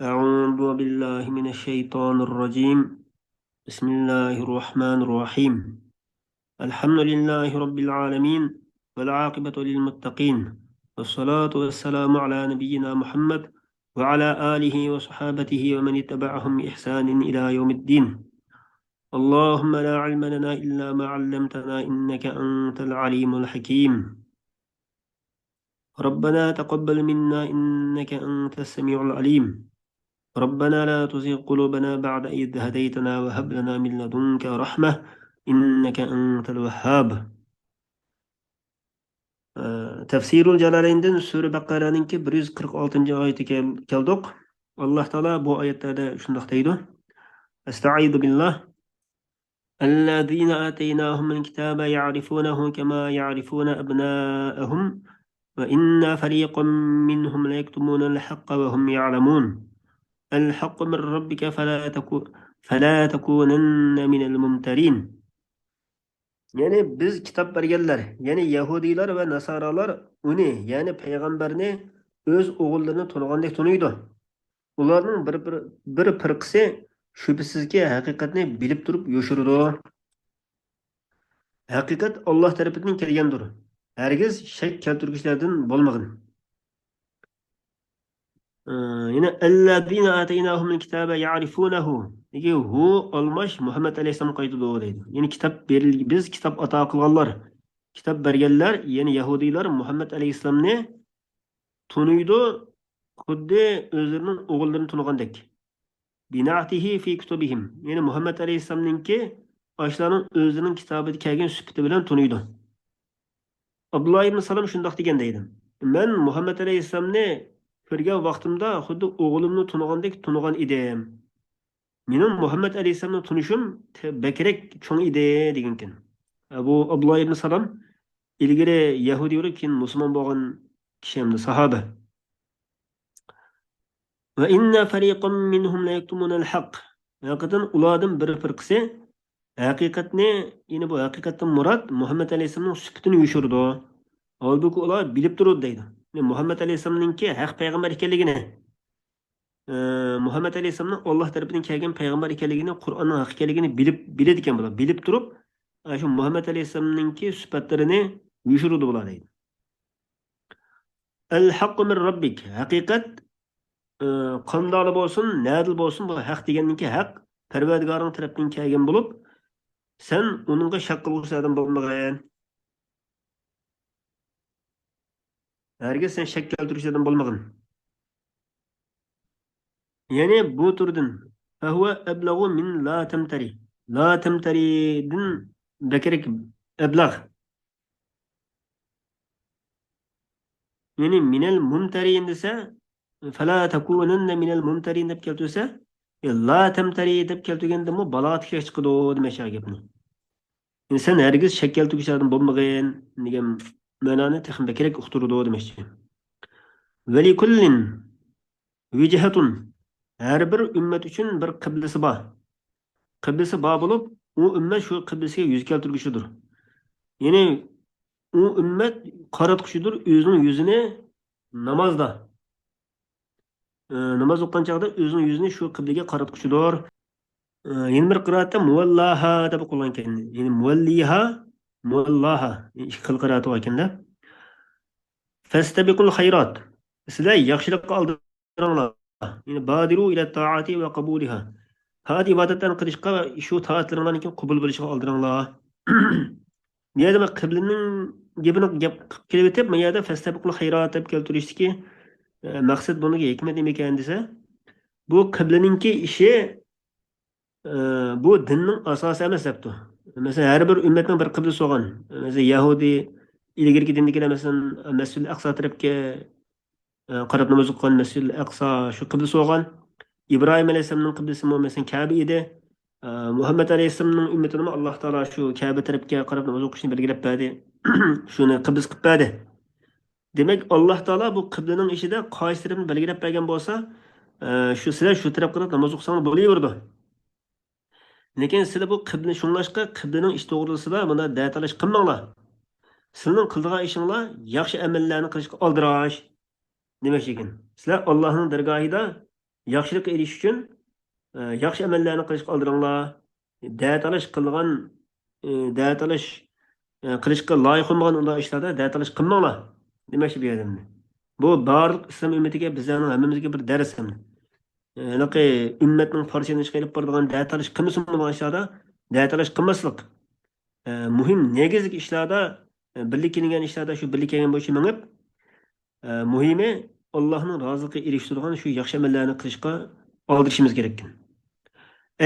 أعوذ بالله من الشيطان الرجيم. بسم الله الرحمن الرحيم. الحمد لله رب العالمين، والعاقبة للمتقين، والصلاة والسلام على نبينا محمد وعلى آله وصحابته ومن اتبعهم بإحسان إلى يوم الدين. اللهم لا علم لنا إلا ما علمتنا إنك أنت العليم الحكيم. ربنا تقبل منا إنك أنت السميع العليم. ربنا لا تزغ قلوبنا بعد إذ هديتنا وهب لنا من لدنك رحمة إنك أنت الوهاب. Tafsirul Jalalayn'den Sure Baqqara'nınki 146. ayeti keldik. Allah Teala bu ayetlerde şundak deydi. Estaizu billah. الذين آتيناهم الكتاب يعرفونه كما يعرفون أبناءهم وإن فريقا منهم ليكتمون الحق وهم يعلمون الحق من ربك فلا تكونن من الممترين. Yani biz kitap bergenler, yani Yahudiler ve Nasaralar onu, yani peygamberini öz oğullarını tanıgandek tanıydı. Ularning bir firqasi şüphesizki haqiqatni bilib turib yoshirdi. Haqiqat Alloh tarafidan kelgandir. Hergiz shak keltirgichlardan bo'lmag'in. Yine ellezine ateynahumul kitabe ya'rifunehu. Degi hu olmuş Muhammed Aleyhisselam kaydı deydi. Yani biz kitap ata kılganlar, kitap bergenler, yani Yahudiler Muhammed Aleyhisselam'ı tunuydu, kudde özlerinin oğullarını tunugandek. Bina'tihi fi kutubihim. Yani Muhammed Aleyhisselam'ınki aşlarının özlerinin kitabı kelgen süpütü bilen tunuydu. Abdullah ibn Salam şundak degen deydi. Ben Muhammed Aleyhisselam'ı ko'rgan vaqtimda xuddi o'g'limni tunugandek tunugan edim. Mening Muhammad alayhissalomni tunishim bakrak cho'ng edi degankan. Bu Abdullah ibn Salam ilgari Yahudi bo'lib keyin musulmon bo'lgan kishi hamda sahoba. Va inna fariqan minhum la yaktumuna al-haq. Haqiqatan ulardan bir firqasi haqiqatni, yine bu haqiqatdan murad Muhammad alayhissalomning sifatini yoshirdi. Halbuki ular bilib turadi deydi. Muhammed Aleyhisselam'ınki haq payg'ambar ekanligini, Muhammed Aleyhisselam'ın Allah tarafından kelgan payg'ambar ekanligini, Qur'onning haq ekanligini biladi ekan bular. Bilib turib, shu Muhammed Aleyhisselam'ınki sifatlarini yoshirdi bular deydi. El haqqu min rabbik. Haqiqat qandoq bo'lsin, nadil bo'lsin, bu haq deganninki haq Parvardigoring tarafından kelgan bo'lib, sen uningga shak qiluvchilardan bo'lmag'in. Herkes sen shak keltiruvchilardan bo'lmag'in. Yani bu türden فهو أبلغ من لا تمتري. لا تمتري دن بكرك أبلغ. Yani minel mumtariin dese فلا تكونن من الممترين deb keltirse, la temtari deb keltirganda mu baloat kelib chiqadi demoqchi gapni. Yani sen hergiz shak keltiruvchilardan bo'lmag'in degan ma'noni texnik kerak uqtirdi demoqchi. Ve li kullin wijhatun. Her bir ümmet için bir kıblesi var. Kıblesi var bulup, o ümmet şu kıblesiga yüz keltirgüçüdür. Yani o ümmet qaratqıçıdır özünün yüzüne namazda. Namaz o'qigan chaqda o'zining yuzini shu qiblaga qaratquchidir. Yana bir qiraatda muvallaha deb o'qilgan ekan. Yani muvalliha, muvallaha ikki xil qiraat bor ekanda. Fastabiqul khayrat. Sizlar yaxshilikqa oldiringlar. Yani badiru ila taati va qabuliha. Taat ibodatlarni qilishga va shu taatlardan keyin qabul bo'lishiga oldiringlar. Niyada qiblaning gapini gap kelib o'tib, bu yerda fastabiqul khayrat deb keltirishdiki, maqsad bunga hikmat nima ekan desa, bu qiblaningki ishi bu dinning asosi emas debdi. Masalan, har bir ummatning bir qiblasi bo'lgan. Masalan, Yahudi ilgirki dindikilar masalan Masjidul Aqsa tarafga qarab namoz o'qigan, Masjidul Aqsa shu qiblasi bo'lgan. İbrahim Aleyhisselam'ın qiblasi masalan Kabe edi. Muhammed Aleyhisselam'ın ümmetine Allah Teala şu Kabe tarafga qarab namoz o'qishni belgilab berdi. Shuni qiblas qilib berdi. Demek Allah Teala bu kıblenin işide qaysi tarafini belgilab bergan bo'lsa, shu sizlar shu tarafga qarab namoz o'qisanglar bo'laverdi. Lekin sizlar bu qibla shunlashqa qiblening ish to'g'risida bunda datalash qilmanglar. Sizning qildigan ishinglar yaxshi amallarni qilishga oldirash demoqchi ekan. Sizlar Allohning dargohida Yaxshilikqa erishish uchun yaxshi amallarni qilishga oldiringlar. Da'atalash qilgan da'atalash qilishga loyiq bo'lmagan unday ishlarda da'atalash qilmanglar. Demoqchi bu yerda. Bu barliq islom ummatiga bizlarning hammamizga bir dars ham. Anaqa ummatning parchalanishga olib boradigan da'atalash qilmasin bo'lgan ishlarda da'atalash qilmaslik. Muhim negizlik ishlarda birlik kelgan ishlarda shu birlik kelgan bo'yicha mengib muhimi Allohning roziligiga erishtirgan shu yaxshi amallarni qilishga oldirishimiz kerak.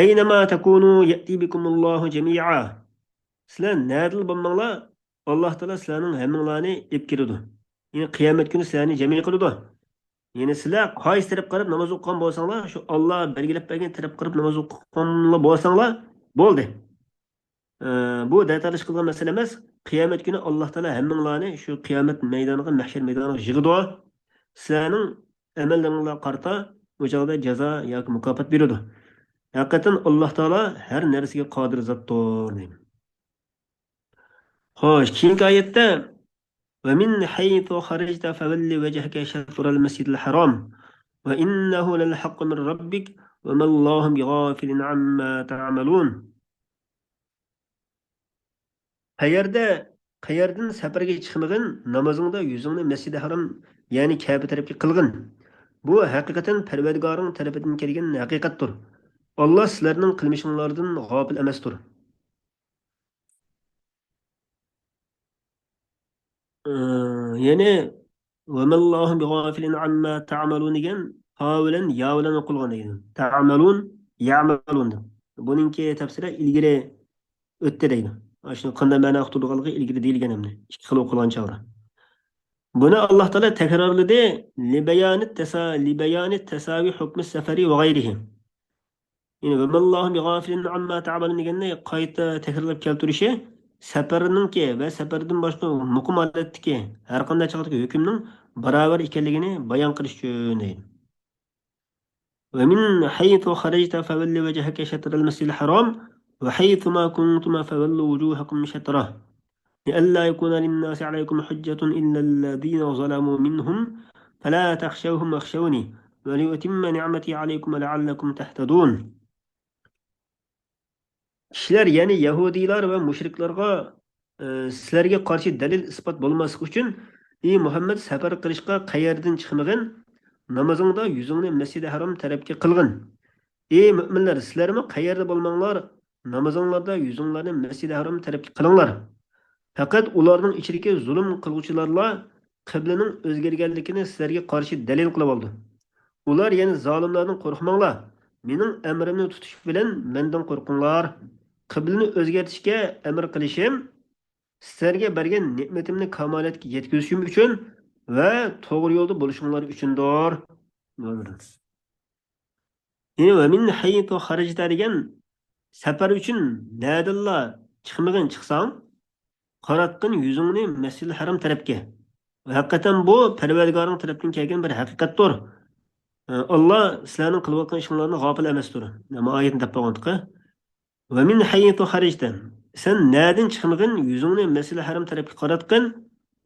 Aynama takunu yati bikumullohu jami'a. Sizlar nadil bo'lmanglar, Alloh taolo sizlarning hammanglarni olib keladi. Ya'ni qiyomat kuni sizlarni jami qiladi. Ya'ni sizlar qaysi taraf qarab namoz o'qigan bo'lsanglar, shu Alloh belgilab bergan taraf qarab namoz o'qiganlar bo'lsanglar, bo'ldi. Bu da'atalish qilgan masala emas. Qiyomat kuni Alloh taolo hammanglarni shu qiyomat maydoniga, mahshar maydoniga yig'idi. Sizlarning amallaringizga qarata o'chog'da jazo yoki mukofot beradi. Haqiqatan Alloh taolo har narsaga qodir zotdir deydi. Xo'sh, keyingi oyatda ومن حيث خرجت فول وجهك شطر المسجد الحرام وإنه للحق من ربك وما الله بغافل عما تعملون. Qayerdan safarga chiqmagin, namozingda yuzingni Masjid-i Haram, ya'ni Ka'ba tarafga qilgin. Bu haqiqatan Parvardigoring tarafidan kelgan haqiqatdir. Alloh sizlarning qilmishinglardan g'ofil emasdir. Ya'ni vamallohu bighafilin amma ta'malun degan ha bilan ya bilan o'qilgan ekan. Ta'malun, ya'malun. Buningki tafsiri ilgari o'tdi deydi. Shuni qanday ma'no uqtirganligi ilgari deyilgan hamda. Ikki xil o'qilgan chog'da. Buni Alloh taolo takrorladi li bayani tasawi hukm safari va g'ayrihi. Ya'ni vamallohu bighafilin amma ta'malun deganda qayta takrorlab keltirishi safarninki va safardan boshqa muqim holatdagi har qanday chog'dagi hukmning barobar ekanligini bayon qilish uchun deydi. ومن حيث خرجت فول وجهك شطر المسجد الحرام وحيث ما كنتم فولوا وجوهكم شطره لئلا يكون للناس عليكم حجة إلا الذين ظلموا منهم فلا تخشوهم واخشوني وليتم نعمتي عليكم لعلكم تهتدون. Kişiler yani Yahudiler ve müşriklerge sizlerge karşı delil ispat bulması için Muhammed sefer kılışka qayerden çıkmagın namazında yüzünü Mescid-i Haram tarafga qilgin. Müminler sizler mi qayerda bulmanglar namazınlarda yüzünlerini Mescid-i Haram tarafga qilinglar. Fakat ularning ichidagi zulm qiluvchilarla qiblaning o'zgarganligini sizlarga qarshi dalil qilib oldi. Ular yani zolimlardan qo'rqmanglar. Mening amrimni tutish bilan mendan qo'rqinglar. Qiblani o'zgartishga amr qilishim sizlarga bergan ne'matimni kamolatga yetkazishim uchun va to'g'ri yo'lda bo'lishinglar uchundir. Ya'ni va min haythu kharajta degan safar uchun nadilla chiqmagan chiqsang, qaratqin yuzingni Masjidil Haram tarafga. Haqiqatan bu Parvardigoring tarafdan kelgan bir haqiqatdir. Allah sizlarning qilayotgan ishinglarni g'ofil emasdir. Nima oyatni deb qo'ygandik. Va min haythu kharajta. Sen nadin chiqmagin, yuzingni Masjidil Haram tarafga qaratqin.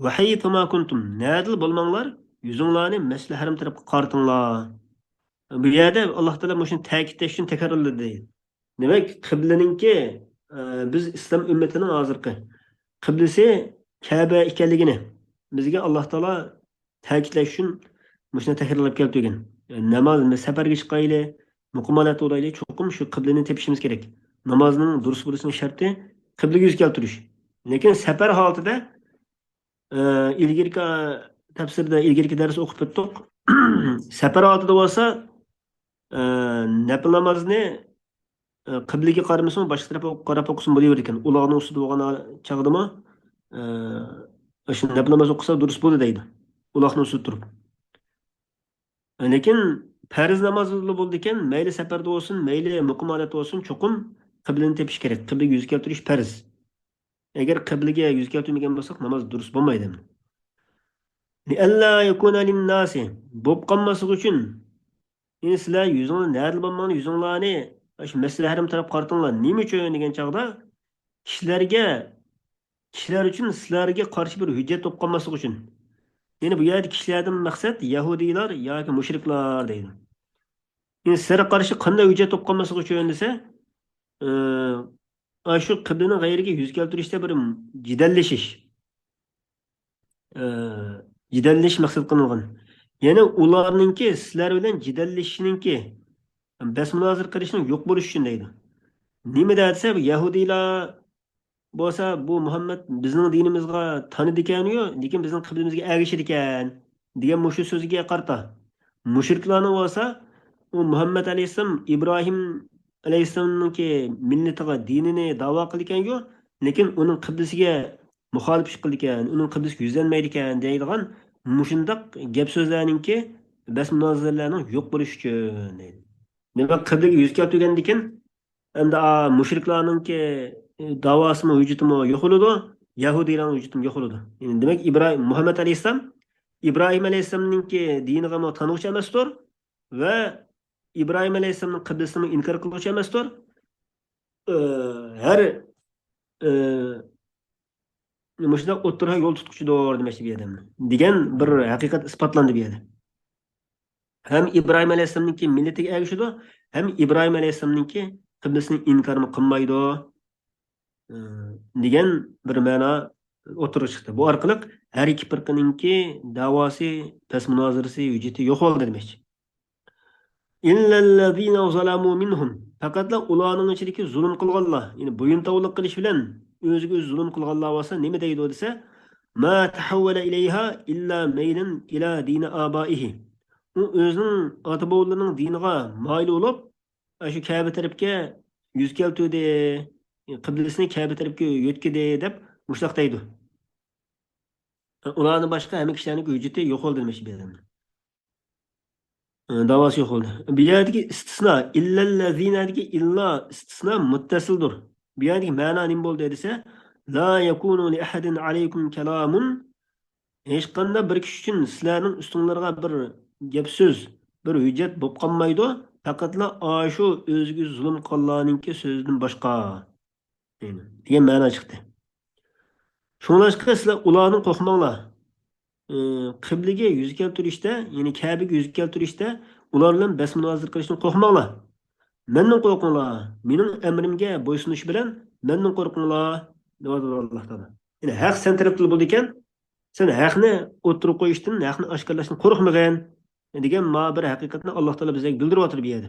Va haythu ma kuntum. Nadil bo'lmanglar, yuzinglarni Masjidil Haram tarafga qaratinglar. Bu yerda Alloh taolo shuni ta'kidlash uchun takrorladi. Demak, qiblaninki biz islom ummatining hozirgi qiblasi Ka'ba ekanligini bizga Alloh taolo ta'kidlash uchun shuni takrorlab keltirgan. Namoz safarga chiqayli, muqomalat o'layli, cho'qim shu qiblani tepishimiz kerak. Namozning durust bo'lishining sharti qiblaga yuz keltirish. Lekin safar holatida ilgirki tafsirda ilgirki dars o'qib o'tdik. Safar holatida bo'lsa nafl namozni qiblaga qaramasang boshqa tarafga qarab o'qisin bo'laver ekan. Uloqning ustida bo'lgan chog'dimi shu nafl namoz o'qisa durust bo'ladi deydi. Uloqning ustida turib. Lekin farz namozda bo'ldi ekan, mayli safarda bo'lsin, mayli muqim holatda bo'lsin, cho'qim qiblani tepish kerak. Qiblaga yuz keltirish farz. Agar qiblaga yuz keltirmagan bo'lsak, namoz durust bo'lmaydi. Li alla yakuna lin-nasi bo'p qolmasligi uchun sizlar yuzingni nadil bo'lmagani yuzinglarni shu Masjid-i Haram taraf qartinglar. Nima uchun degan chaqda kishilar uchun sizlarga qarshi bir hujjat bo'lib qolmasligi uchun. Ya'ni bu yerda kishilardan maqsad Yahudilar yoki mushriklar deydi. Endi sizlarga qarshi qanday hujjat topqanmaslik uchun desa, shu qiblani g'ayriga yuz keltirishda bir jidallashish, e, jidallashish maqsad qilingan. Yana ularninki sizlar bilan jidallashishiningki, bas munozir qilishning yo'q bo'lishi uchun deydi. Nima desa, Yahudiylar bo'lsa bu Muhammad bizning dinimizga tanidi ekan-yu, lekin bizning qiblimizga ergashidi ekan degan mushu so'ziga qarta. Mushriklarni bo'lsa u Muhammad alayhisalom Ibrohim alayhisalomningki millatiga dinini da'vo qilgan-yu, lekin uning qiblisiga muxolif ish qildi ekan, uning qiblisiga yuzlanmaydi ekan deydigan mushundaq gap so'zlarningki bas munozirlarning yo'q bo'lishi uchun deydi. Demak, qiblaga yuz keltirgandan endi mushriklarningki davosimi vujudimi yo'q bo'ladi, yahudiylarning vujudimi yo'q bo'ladi. Yani demak, Muhammad alayhissalom İbrahim Aleyhisselam'ınki diniga tanıgıç emasdir ve İbrahim Aleyhisselam'ın kıblesini inkar kılgıç emasdir. Her muşda o'ttirga yo'l tutquchidir demoqchi bu odam. Degan bir haqiqat isbotlandi bu yerda. Hem İbrahim Aleyhisselam'ınki milletiga ergishadi, hem İbrahim Aleyhisselam'ınki qiblesini inkarını qilmaydi degan bir ma'no o'tirib chiqdi. Bu orqali her iki firqaninki davosi, pes munozirasi, hujjati yo'q bo'ldi demoqchi. İllellezine zalamu minhum. Faqatla ularning ichidagi zulm qilganlar, ya'ni bo'yintovlik qilish bilan o'ziga o'zi zulm qilganlar bo'lsa, nima deydi desa, ma tahawwala ilayha illa maylan ila dini abaihi. U o'zining ota-bobolarining diniga moyil bo'lib, shu Ka'ba tarafga yuz keltirdi, qiblasini Ka'ba tarafga yo'tkidi deb mushtaq deydi. Ularning boshqa hamma kishilarning hujjati yo'q bo'ldi demoqchi bu odam. Davası yok oldu. Bir yerdeki istisna, illellezînedeki illa istisna muttasildir. Bir yerdeki mana nima bo'ldi desa, la yakunu li ahadin aleykum kelamun. Hech qanday bir kishi uchun sizlarning ustinglarga bir gap so'z, bir hujjat bo'lib qolmaydi. Faqatla shu o'ziga zulm qilganlarningki so'zidan boshqa. degan ma'no chiqdi. Shunlashqa sizlar ularning qo'rqmanglar. Qiblaga yuz keltirishda, ya'ni Ka'baga yuz keltirishda ular bilan bas munozir qilishdan qo'rqmanglar. Mendan qo'rqinglar. Mening amrimga bo'ysunish bilan mendan qo'rqinglar, deydi Alloh taolo. Ya'ni haq sen tarafda bo'ldi ekan, sen haqni o'tirib qo'yishdan, haqni oshkorlashdan qo'rqmagan degan ma bir haqiqatni Alloh taolo bizga bildiryapti bu yerda.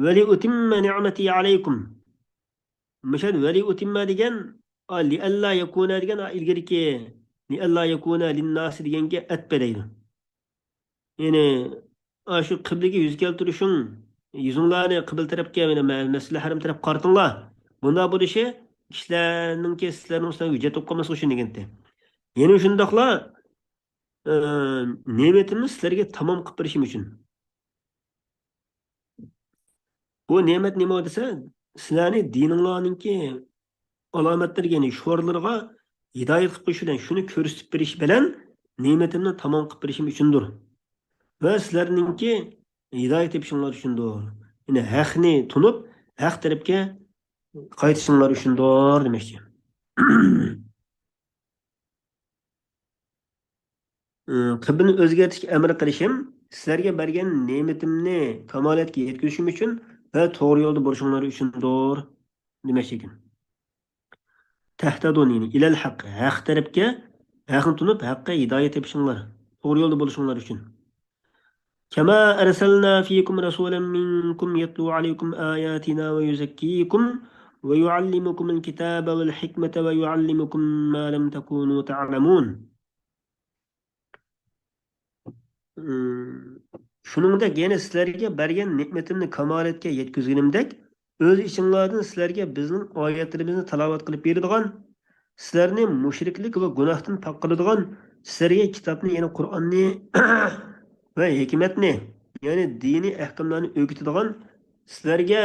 Va li utimma ni'mati alaykum. Mashad va li utimma degan li alla yakuna degan ilgariki li alla yakuna lin-nas deganga atbalaydi. Ya'ni shu qiblaga yuz keltirishing, yuzinglarni qibla tarafga, Masjidil Haram taraf qartinglar. Bunda bo'lishi kishilarningki sizlarning ustiga hujjat o'qilmasi uchun deganda. Ya'ni shundoqla ne'matimiz sizlarga tamom qilib berishim uchun. Bu ne'mat nima desa, sizlarni dininglarningki alomatlariga, ya'ni sho'rlarga hidoyat qilib qo'yish bilan, shuni ko'rsatib berish bilan ne'matimni tamom qilib berishim uchundir. Va sizlarningki hidoyat tepishinglar uchundir. Ya'ni haqni tunib, haq tarafga qaytishinglar uchundir demoqchi. Qiblani o'zgartirishga amr qilishim sizlarga bergan ne'matimni kamolatga yetkazishim uchun va to'g'ri yo'lda bo'lishinglar uchundir demoqchi ekan. Tahtadunini ilal haq, haq tarafga haqni tunib, haqqa hidoyat tepishinglar, to'g'ri yo'lda bo'lishinglar uchun. Kama arsalna fiikum rasulan minkum yatlu alaykum ayatina va yuzakkikum va yuallimukumul kitaba wal hikmata va yuallimukum ma lam takunu ta'lamun. Shuningdek, yana sizlarga bergan ne'matimni kamolatga yetkazganimdek, o'z ichinglardan sizlarga bizning oyatlarimizni tilovat qilib beradigan, sizlarni mushriklik va gunohdan pok qiladigan, sizlarga kitobni, ya'ni Qur'onni va hikmatni, ya'ni diniy ahkomlarni o'rgatadigan, sizlarga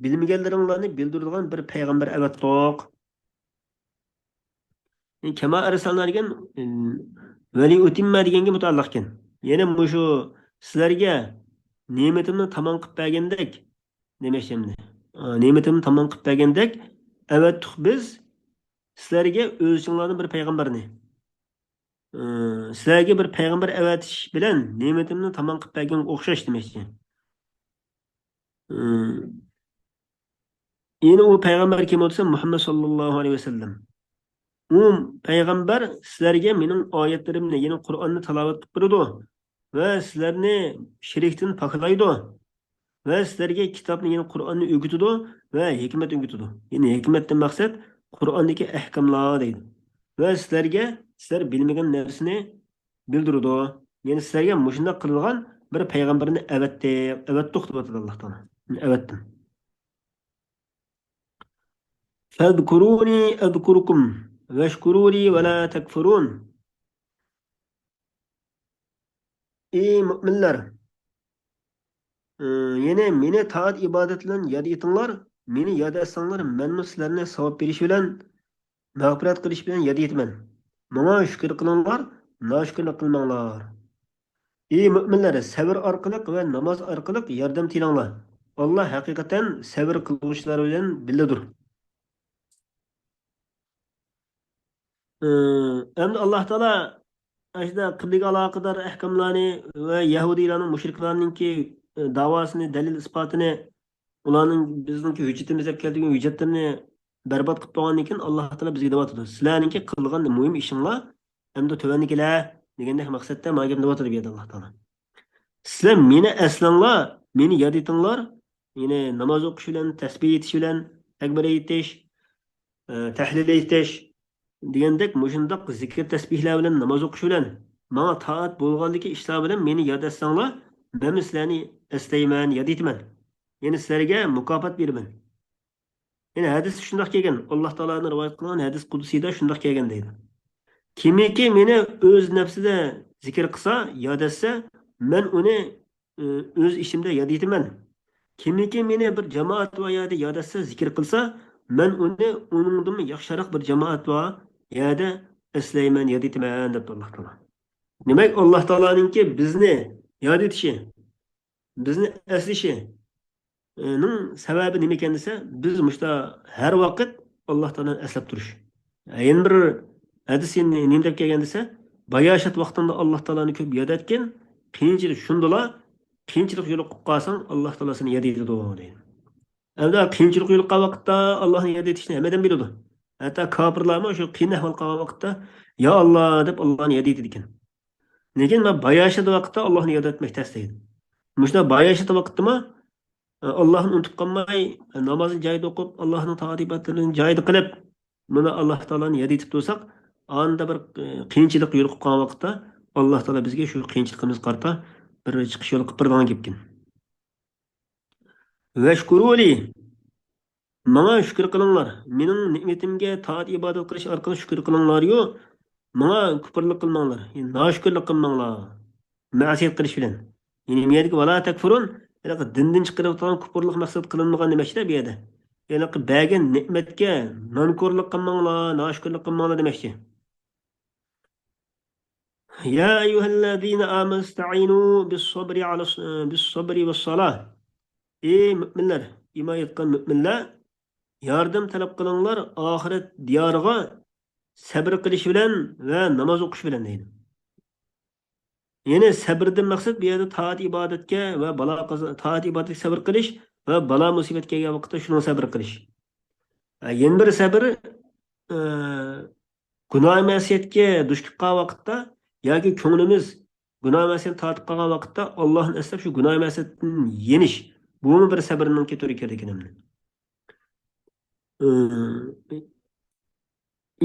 bilmaganlaringlarni bildiradigan bir payg'ambar avatdiq. Kama arsalna degan vali utimma deganga mutaalliq ekan. Yana mushu sizlarga ne'matimni tamom qilib bergandek demoqchimdi. Ne'matimni tamom qilib bergandek, avatdiq biz sizlarga o'zinglarning bir payg'ambarni. Sizlarga bir payg'ambar avatish bilan ne'matimni tamom qilib berganga o'xshash demoqchi. Yine o payg'ambar kim bo'lsa Muhammad sallallohu alayhi vasallam. U payg'ambar sizlarga mening oyatlarimni, ya'ni Qur'onni tilovat qilib turadi va sizlarni shirkdan poklaydi va sizlarga kitobni, ya'ni Qur'onni o'rgatadi va hikmat o'rgatadi. Ya'ni hikmatdan maqsad Qur'ondagi ahkamlar deydi. Va sizlar bilmagan narsani bildiradi. Ya'ni sizlarga mushunda qilgan bir payg'ambarni avatdiq deb atadi Alloh taolo. Avatdim. فاذكروني أذكركم واشكروا لي ولا تكفرون. Ey müminler, yine meni taat ibadet bilen yad etinglar, meni yad etsanlar, men sizlarni savab berish bilan, mag'firat qilish bilan yad etman. Menga shukr qilinglar, noshukirlik qilmanglar. Ey müminler, sabr orqali va namoz orqali yordam tilanglar. Allah haqiqatan sabr qiluvchilar bilan billadir. Endi Alloh taolo ashda qiblaga aloqador ahkomlarni va yahudiylarning mushriklarninki davosini, dalil isbotini, ularning bizningki hujjatimiz deb keltirgan hujjatlarni barbod qilib qo'ygandan keyin Alloh taolo bizga deyotdi. Sizlarninki qilgan muhim ishinglar endi tuvannikilar degandek maqsadda mana gap deyotdi deydi Alloh taolo. Sizlar meni aslanglar, meni yod etinglar, ya'ni namoz o'qish bilan, tasbih etish bilan, takbir aytish, tahlil aytish degandek mushundoq zikr tasbihlar bilan namoz o'qish bilan menga toat bo'lganligi ishlar bilan meni yod etsanglar, men sizlarni eslayman, yod etaman. Ya'ni sizlarga mukofot beraman. Ya'ni hadis shundoq kelgan. Alloh taoloning rivoyat qilgan hadis qudusiyda shundoq kelgan deydi. Kimiki meni o'z nafsida zikr qilsa, yod etsa, men uni o'z ishimda yod etaman. Kimiki meni bir jamoat va yoda yod etsa, zikr qilsa, men uni uningdan yaxshiroq bir jamoat va yoda eslayman, yod etaman deb Alloh taolo. Demak, Alloh taoloninki bizni yod etishi, bizni eslashi ning sababi nima ekan desa, biz mushta har vaqt Alloh taoloni eslab turish. Yana bir hadis nima deb kelgan desa, bayashat vaqtida Alloh taoloni ko'p yod etgan, qiyinchilik shundala, qiyinchilik yo'li qilib qolsang, Alloh taolo seni yod etadi deydi. Endi qiyinchilik yo'li qilgan vaqtda Allohni yod etishni hammadan biladi. Hatto kofirlarmi shu qiyin ahvol qolgan vaqtda ya Alloh deb Allohni yod etadi ekan. Lekin men bayashat vaqtda Allohni yod etmek taslaydi. Mushta bayashat vaqtda Allah'ın unutib qolmay, namozini joyida o'qib, Allohning taat ibodatlarini joyida qilib, buni Alloh taoloni yod etib tursak, anda bir qiyinchilik yo'l qilib qolgan vaqtda Alloh taolo bizga shu qiyinchiligimiz qarta bir chiqish yo'li qilib bergan gapkin. Vashkuruli, menga shukr qilinglar. Mening ne'matimga taat ibodat qilish orqali shukr qilinglar-yu, menga kufrlik qilmanglar. Noshukrlik qilmanglar. Ma'siyat qilish bilan. Ya'ni miyadagi vala takfurun, dindan chiqarib turgan kufrlik maqsad qilinmagan demoqchi bu yerda. Ya'ni bergan ne'matga nonko'rlik qilmanglar, noshukrlik qilmanglar demoqchi. Ya ayyuhallazina amanu ista'inu bis-sabri was-salah. Ey müminler, iman etgan müminler, yardım talep qilinglar oxirat diyoriga sabr qilish bilan va namoz o'qish bilan deydi. Ya'ni sabrdan maqsad bu yerda taat ibodatga va taat ibodatga sabr qilish va balo musibat kelgan vaqtda shuni sabr qilish. Yana bir sabr gunoh ma'siyatga duch kelib qolgan vaqtda yoki ko'nglimiz gunoh ma'siyat tortib qolgan vaqtda Allohni eslab shu gunoh ma'siyatdan yenish. Bu bir sabrning turi ekan.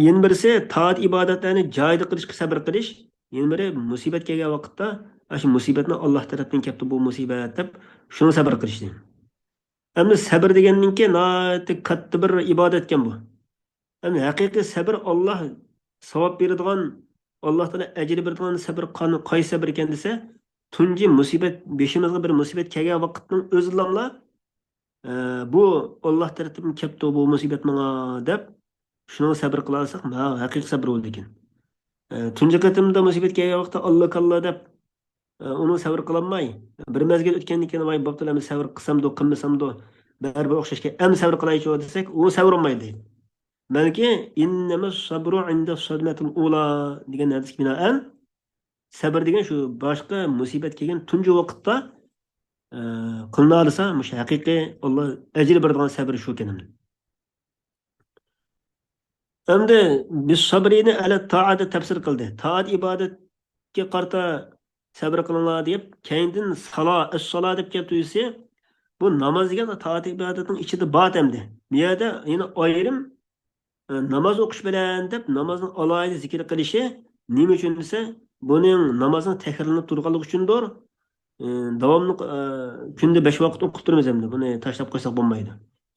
Yana birisi taat ibodatlarni joyida qilishga sabr qilish. Yana biri musibat kelgan vaqtda shu musibatni Alloh tarafdan kelibdi bu musibat deb shuni sabr qilish. Endi sabr degandan keyin katta bir ibodat ekan bu. Endi haqiqiy sabr Alloh savob beradigan, Alloh taolo ajr beradigan sabr qaysi sabr ekan desa, tunji musibat beshimizga bir musibat kelgan vaqtning o'zilamla bu Alloh tarafdan kelibdi bu musibat menga deb shuni sabr qila olsak, haqiqiy sabr bo'ldi ekan. Tunji qatimda musibat kelgan vaqtda Alloh kalla deb uni sabr qilolmay, bir mezgil o'tgandan keyin voy bo'ptilar, sabr qilsamdo, qilmasamdo baribir o'xshashga, endi sabr qilaychi desak, u sabr olmaydi. Belki innemes sabru inde sadmetul ula degan hadisga binoan sabr degan shu boshqa musibat kelgan tunji vaqtda e, qilina olsa shu haqiqiy Alloh ajr beradigan sabr shu ekan. Endi biz sabrini ala taatda tafsir qildi. Taat ibodatga qarta sabr qilinglar deb, keyindan as-salo deb keltirsa, bu namoz degan taat ibodatning ichida bor endi. Bu yerda yana ayrim namoz o'qish bilan deb namozni alohida zikr qilishi nima uchun desa, buning namozning takrorlanib turganligi uchundir. E, Davomli kunda 5 vaqt o'qib turamiz endi. Buni tashlab qo'ysak bo'lmaydi.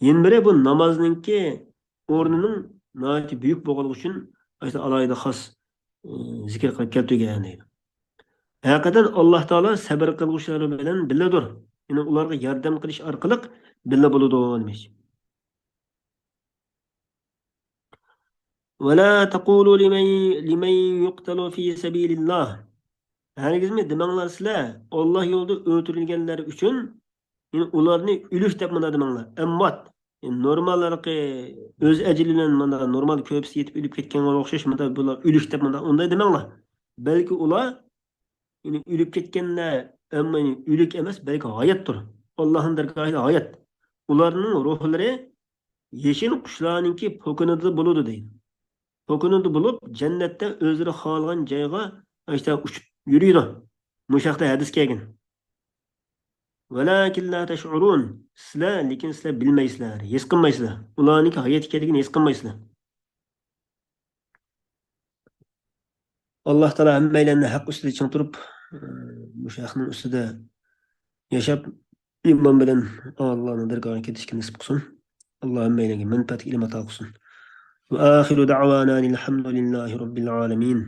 Yana biri bu namozningki o'rnining nihoyatda buyuk bo'lganligi uchun ayta alohida xos zikr qilib keltirgan deydi. Haqiqatan Alloh taolo sabr qilguvchilar bilan billadir. Ya'ni ularga yordam qilish orqali billa bo'ladi demiş. ولا تقولوا لمن يقتل في سبيل الله. Hergizmi demanglar sizlar Alloh yo'lida o'ldirilganlar uchun ularni o'lish deb mana demanglar. Ammat normallarga o'z ajli bilan mana normal ko'psi yetib o'lib ketganga o'xshash mana bular o'lish deb mana unday demanglar. Balki ular o'lib ketganlar ammo o'lik emas, balki hayotdir. Allohning dargohida hayot. Ularning ruhlari yashin qushlarningki po'kinida bo'ladi deydi. Po'kinida bo'lib jannatda o'zlari xohlagan joyga işte uçup yürüyordu. Muşakta hadis kelgan. Velakin la teş'urun. Sizlar lekin sizlar bilmaysizlar, his qilmaysizlar. Ularning hayot ekanligini his qilmaysizlar. Alloh taolo hammalarni haq ustida ching turib, mushakning ustida yashab iymon bilan Allohning dargohiga ketishga nasib qilsin. Alloh hammalarga manfaat ilm ato qilsin. Wa akhiru da'wana alhamdulillahi robbil alamin.